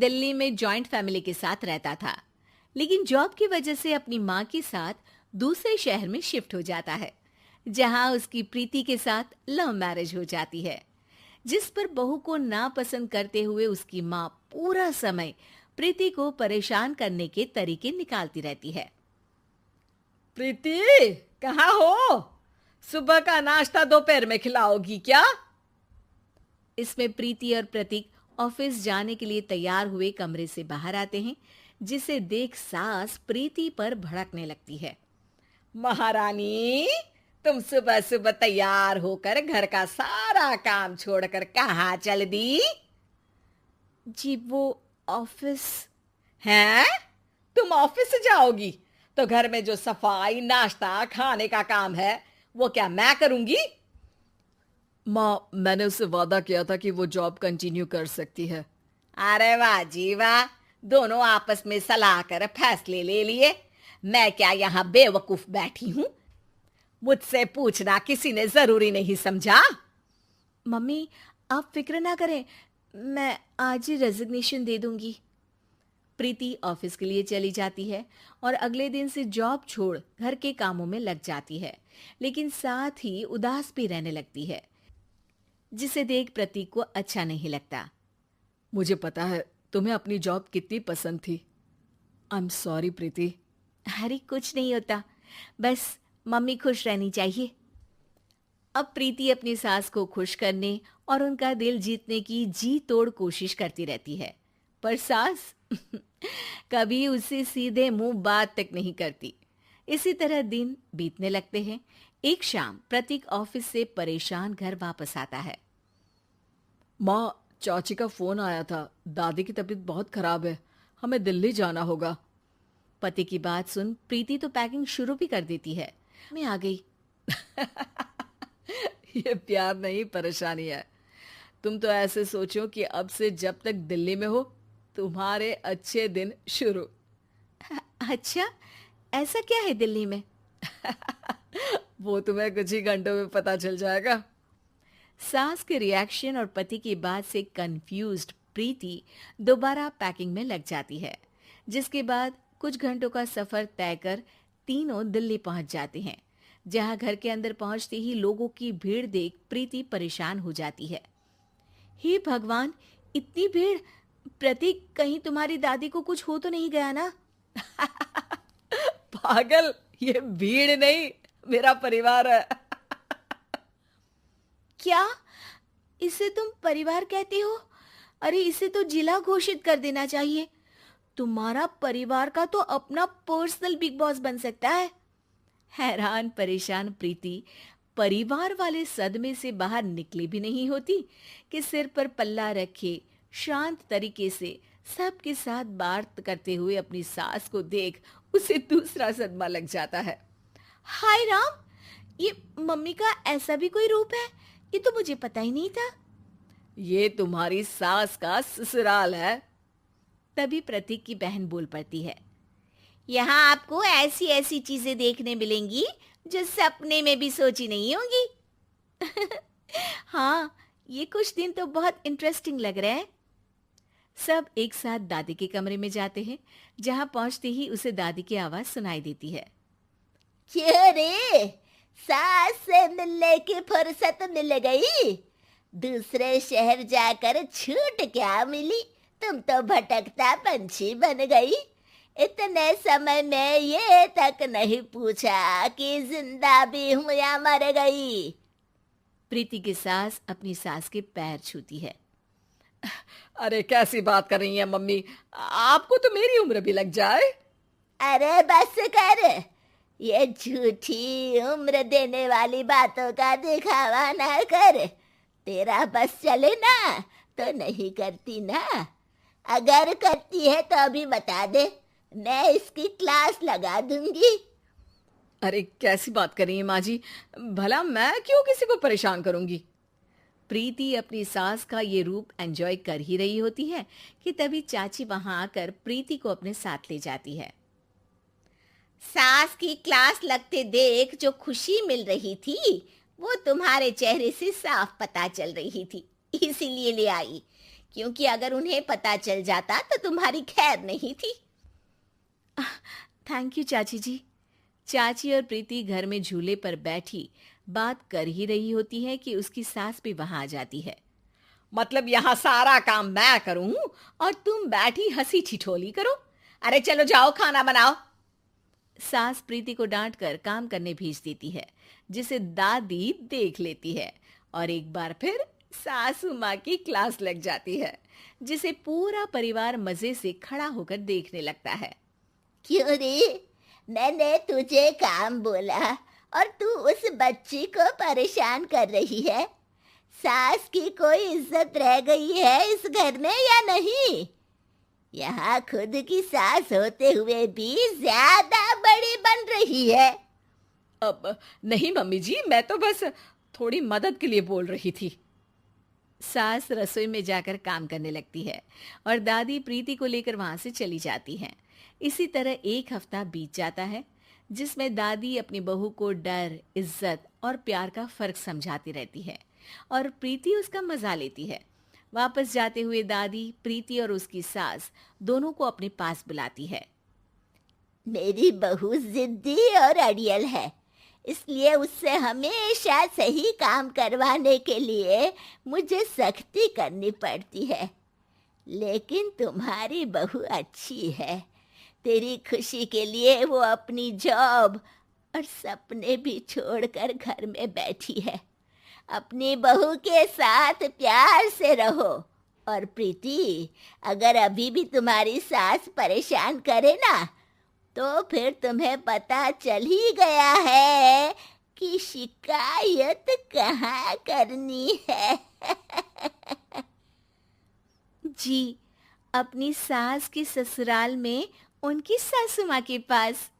दिल्ली में joint family के साथ रहता था, लेकिन जॉब की वजह से अपनी माँ के साथ दूसरे शहर में शिफ्ट हो जाता है, जहां उसकी प्रीति के साथ लव मैरिज हो जाती है, जिस पर बहू को नापसंद करते हुए उसकी माँ पूरा समय प्रीति को परेशान करने के तरीके निकालती रहती है। प्रीति, कहाँ हो? सुबह का नाश्ता दोपहर में खिलाओगी क्या? इसमें प्रीति और प्रतीक ऑफिस जाने के लिए तैयार हुए कमरे से बाहर आते हैं, जिसे देख सास प्रीति पर भड़कने लगती है। महारानी, तुम सुबह सुबह तैयार होकर घर का सारा काम छोड़कर कहाँ चल दी? जी वो ऑफिस। हैं? तुम ऑफिस से जाओगी तो घर में जो सफाई, नाश्ता, खाने का काम है वो क्या मैं करूंगी? माँ, मैंने उससे वादा किया था कि वो जॉब कंटिन्यू कर सकती है। अरे वाह जी वाह, दोनों आपस में सलाह कर फैसले ले लिए। मैं क्या यहाँ बेवकूफ बैठी हूँ? मुझसे पूछना किसी ने जरूरी नहीं समझा? मम्मी, आप फिक्र ना करें, मैं आज ही रेजिग्नेशन दे दूंगी। प्रीति ऑफिस के लिए चली जाती है और अगले दिन से जॉब छोड़ घर के कामों में लग जाती है, लेकिन साथ ही उदास भी रहने लगती है, जिसे देख प्रतीक को अच्छा नहीं लगता। मुझे पता है तुम्हें अपनी जॉब कितनी पसंद थी। आई एम सॉरी प्रीति। अरे कुछ नहीं होता, बस मम्मी खुश रहनी चाहिए। अब प्रीति अपनी सास को खुश करने और उनका दिल जीतने की जी तोड़ कोशिश करती रहती है, पर सास कभी उससे सीधे मुंह बात तक नहीं करती। इसी तरह दिन बीतने लगते हैं। एक शाम प्रतीक ऑफिस से परेशान घर वापस आता है। माँ, चाची का फोन आया था, दादी की तबीयत बहुत खराब है, हमें दिल्ली जाना होगा। पति की बात सुन प्रीति तो पैकिंग शुरू भी कर देती है। मैं आ गई। ये प्यार नहीं, परेशानी है। तुम तो ऐसे सोचो कि अब से जब तक दिल्ली में हो तुम्हारे अच्छे दिन शुरू। अच्छा, ऐसा क्या है दिल्ली में? वो तुम्हें कुछ ही घंटों में पता चल जाएगा। सास के रिएक्शन और पति की बात से कंफ्यूज्ड प्रीति दोबारा पैकिंग में लग जाती है, जिसके बाद कुछ घंटों का सफर तय कर तीनों दिल्ली पहुंच जाते हैं, जहां घर के अंदर पहुंचते ही लोगों की भीड़ देख प्रीति परेशान हो जाती है। हे भगवान, इतनी भीड़! प्रतीक, कहीं तुम्हारी दादी को कुछ हो तो नहीं गया ना? पागल, ये भीड़ नहीं, मेरा परिवार है। क्या? इसे तुम परिवार कहते हो? अरे इसे तो जिला घोषित कर देना चाहिए। तुम्हारा परिवार का तो अपना पर्सनल बिग बॉस बन सकता है। हैरान परेशान प्रीति परिवार वाले सदमे से बाहर निकली भी नहीं होती कि सिर पर पल्ला रखे शांत तरीके से सबके साथ बात करते हुए अपनी सास को देख उसे दूसरा सदमा लग जाता है। हाय राम, ये मम्मी का ऐसा भी कोई रूप है? ये तो मुझे पता ही नहीं था। ये तुम्हारी सास का ससुराल है। तभी प्रतीक की बहन बोल पड़ती है। यहाँ आपको ऐसी ऐसी चीजें देखने मिलेंगी जो सपने में भी सोची नहीं होंगी। हाँ, ये कुछ दिन तो बहुत इंटरेस्टिंग लग रहे हैं। सब एक साथ दादी के कमरे में जाते हैं, जहां पहुंचते ही उसे दादी की आवाज सुनाई देती है। क्यों रे, सास से मिलने की फुर्सत मिल गई? दूसरे शहर जाकर छूट क्या मिली? तुम तो भटकता पंछी बन गई। इतने समय में ये तक नहीं पूछा कि जिंदा भी हूं या मर गई। प्रीति की सास अपनी सास के पैर छूती है। अरे कैसी बात कर रही हैं मम्मी, आपको तो मेरी उम्र भी लग जाए। अरे बस कर, ये झूठी उम्र देने वाली बातों का दिखावा ना कर। तेरा बस चले ना तो नहीं करती ना? अगर करती है तो अभी बता दे, मैं इसकी क्लास लगा दूंगी। अरे कैसी बात कर रही हैं माँ जी, भला मैं क्यों किसी को परेशान करूंगी? प्रीति अपनी सास का ये रूप एंजॉय कर ही रही होती है कि तभी चाची वहां आकर प्रीति को अपने साथ ले जाती है। सास की क्लास लगते देख जो खुशी मिल रही थी वो तुम्हारे चेहरे से साफ पता चल रही थी, इसीलिए ले आई। क्योंकि अगर उन्हें पता चल जाता तो तुम्हारी खैर नहीं थी। थैंक यू चाची जी। चाची और प्रीति घर में झूले पर बैठी बात कर ही रही होती है कि उसकी सास भी वहां आ जाती है। मतलब यहाँ सारा काम मैं करूं और तुम बैठी हंसी ठिठोली करो? अरे चलो जाओ, खाना बनाओ। सास प्रीति को डांट कर काम करने भेज देती है, जिसे दादी देख लेती है और एक बार फिर सासू माँ की क्लास लग जाती है, जिसे पूरा परिवार मजे से खड़ा होकर देखने लगता है। क्यों रे, मैंने तुझे काम बोला और तू उस बच्ची को परेशान कर रही है। सास की कोई इज्जत रह गई है इस घर में या नहीं? यहाँ खुद की सास होते हुए भी ज्यादा बड़ी बन रही है। अब नहीं मम्मी जी, मैं तो बस थोड़ी मदद के लिए बोल रही थी। सास रसोई में जाकर काम करने लगती है और दादी प्रीति को लेकर वहां से चली जाती हैं। इसी तरह एक हफ्ता बीत जाता है, जिसमें दादी अपनी बहू को डर, इज्जत और प्यार का फर्क समझाती रहती है और प्रीति उसका मजा लेती है। वापस जाते हुए दादी प्रीति और उसकी सास दोनों को अपने पास बुलाती है। मेरी बहू जिद्दी और अड़ियल है, इसलिए उससे हमेशा सही काम करवाने के लिए मुझे सख्ती करनी पड़ती है। लेकिन तुम्हारी बहू अच्छी है। तेरी खुशी के लिए वो अपनी जॉब और सपने भी छोड़कर घर में बैठी है। अपनी बहू के साथ प्यार से रहो। और प्रीति, अगर अभी भी तुम्हारी सास परेशान करे ना, तो फिर तुम्हें पता चल ही गया है कि शिकायत कहाँ करनी है। जी, अपनी सास के ससुराल में उनकी सासू माँ के पास।